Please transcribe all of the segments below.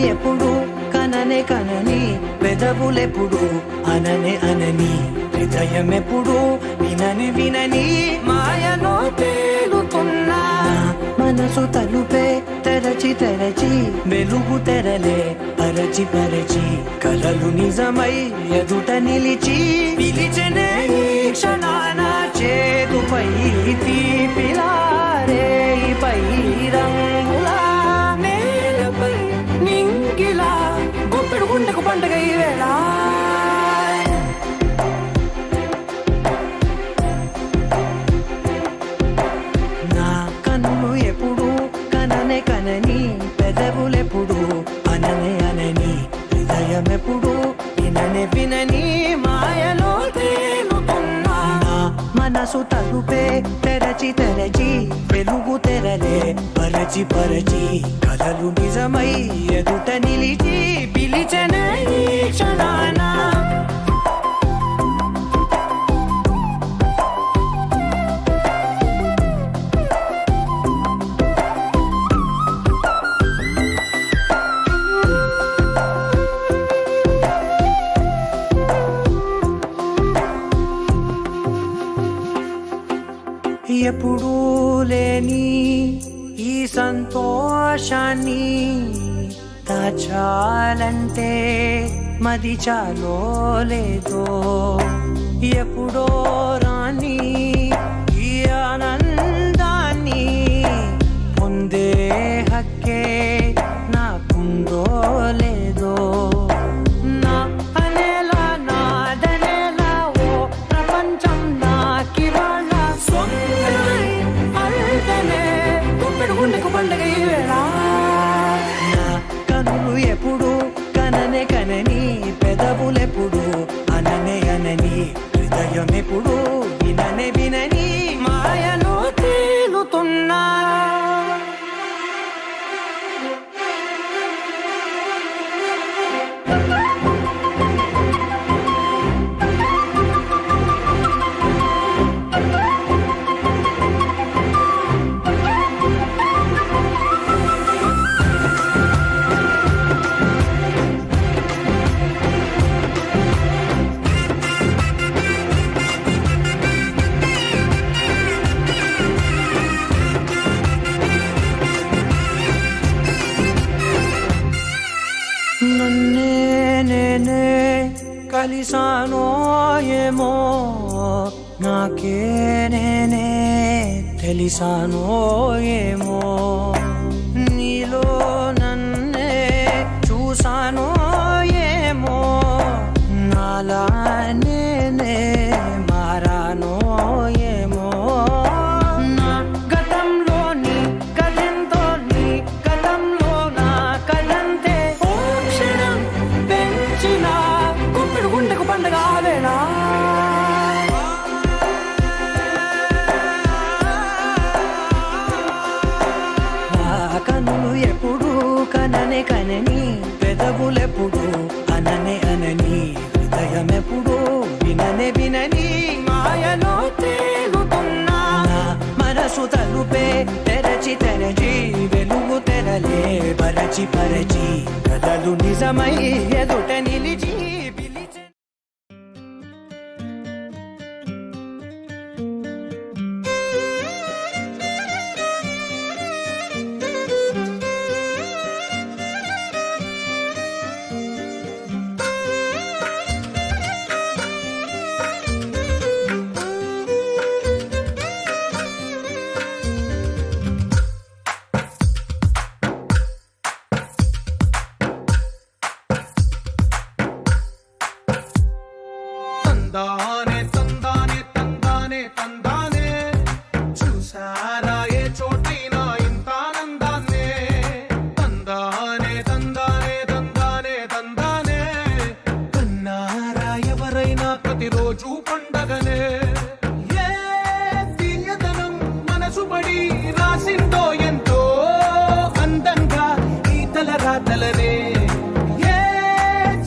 ఎప్పుడు కననే కనని పెదవులెప్పుడు అననే అనని హృదయం ఎప్పుడు వినని వినని మాయలో తేలుతున్నా మనసు తలుపే తెరచి తెరచి వెలుగు తెరలే పరచి పరచి కలలు నిజమై ఎదుట నిలిచి పిలిచెనే ఈ క్షణాన చేతుపై తీపిలారే పై రంగులా నేలపై నింగిలా గుప్పెడు గుండెకు పండుగ ఈ వేళ నా కన్ను ఎప్పుడు కననే కనని పెదవులెప్పుడు అననే అనని హృదయం ఎప్పుడు విననే వినని మాయలో తేలుతున్నా మనసు తలుపే తెరచి తెరచి వెలుగు తెరలే పరచి పరచి కలలు నిజమై ఎదుట నిలిచి పిలిచెనే ఈ క్షణాన ఎప్పుడూ లేని ఈ సంతోషాన్ని దాచాలంటే మది చాలో లేదో ఎప్పుడో రాని ఈ ఆనందాన్ని పొందే హక్కే నాకుందో లేదో నా అనేలా నాదనేలా ఓ ప్రపంచం నాకివాళ గుండెకు పండుగ ఈ వేళ నా కనులు ఎప్పుడు కననే కనని పెదవులెప్పుడు అననే అనని హృదయం ఎప్పుడు విననే వినని మాయలో తేలుతున్నా నన్నే నేనే కలిసానో ఏమో నాకే నేనే తెలిసానో ఏమో నీలో నన్నే చూసానో ఏమో నాలా నేనే మారానో ఏమో నా గతంలోని కథంతో నీ గతంలో నా కథంతే ఓ క్షణం పెంచిన గుప్పెడు గుండెకు పండుగ వేళ కనులు ఎప్పుడు కననే కనని పెదవులెప్పుడు అననే అనని హృదయం ఎప్పుడు విననే వినని మాయలో తేలుతున్నా మనసు తలుపే తెరచి తెరచి వెలుగు తెరలే పరచి పరచి కలలు నిజమై ఎదుట నిలిచి తందానే తందానే తందానే తందానే చూసారా ఏ చోటైనా ఇంత ఆనందాన్నే తందానే తందానే తందానే తందానే కన్నారా ఎవరైనా ప్రతిరోజు పండగనే ఏ తీయదనం మనసు పడి రాసిందో ఎంతో అందంగా ఈ తలరాతలనే ఏ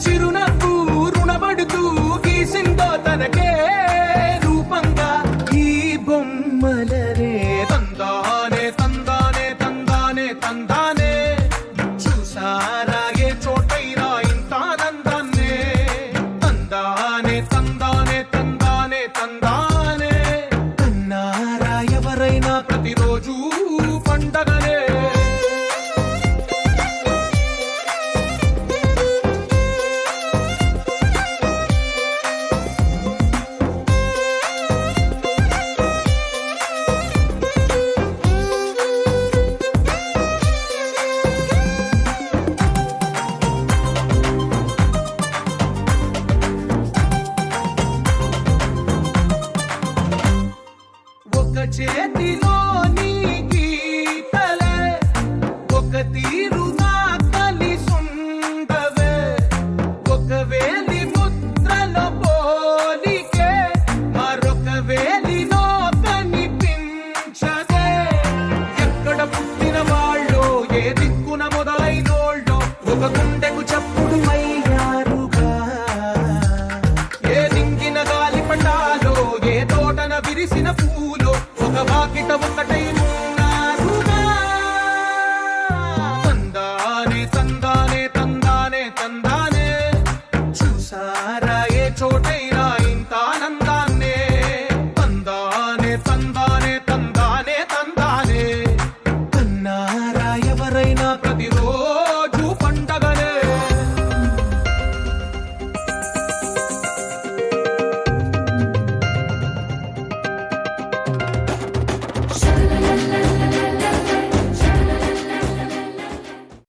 చిరునవ్వు రుణపడుతూ గీసిందో తనకే రూపంగా ఈ బొమ్మలనే తందానే తందానే తందానే తందానే చూసారా ఏ ఓ